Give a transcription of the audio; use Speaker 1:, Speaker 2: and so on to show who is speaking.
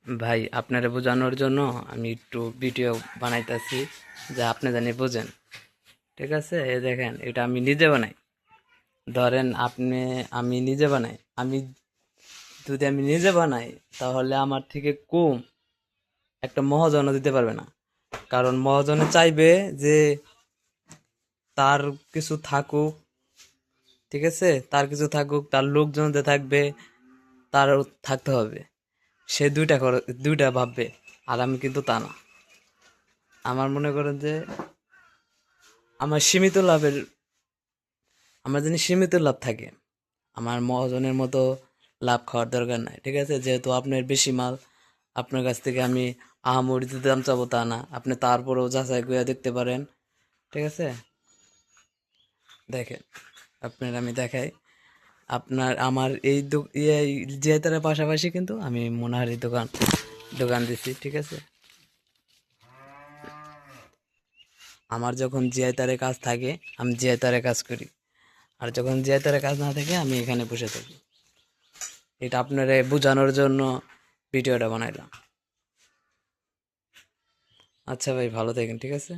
Speaker 1: ভাই আপনারে বোঝানোর জন্য আমি একটু ভিডিও বানাইতেছি, যা আপনি জানি বোঝেন। ঠিক আছে, এই দেখেন এটা আমি নিজে বানাই। ধরেন আপনি, আমি নিজে বানাই। যদি আমি নিজে বানাই তাহলে আমার থেকে কম একটা মহাজনও দিতে পারবে না। কারণ মহাজনে চাইবে যে তার কিছু থাকুক, ঠিক আছে, তার কিছু থাকুক, তার লোকজনদের থাকবে, তারও থাকতে হবে। সে দুইটা ভাববে। আর আমি কিন্তু তা না। আমার মনে করেন যে আমার সীমিত লাভের, আমার যদি সীমিত লাভ থাকে, আমার মহাজনের মতো লাভ খাওয়ার দরকার নাই। ঠিক আছে, যেহেতু আপনার বেশি মাল, আপনার কাছ থেকে আমি আহামরিতে দাম চাবো তা না, আপনি তারপরেও যাচাই করে দেখতে পারেন। ঠিক আছে, দেখেন, আপনার আমি দেখাই। আপনার আমার এই জিয়াতারের পাশাপাশি কিন্তু আমি মনোহারি দোকান দোকান দিছি। ঠিক আছে, আমার যখন জিয়াতারে কাজ থাকে আমি জিয়াতারে কাজ করি, আর যখন জিয়াতারে কাজ না থাকে আমি এখানে বসে থাকি। এটা আপনারে বোঝানোর জন্য ভিডিওটা বানাইলাম। আচ্ছা ভাই, ভালো থাকেন। ঠিক আছে।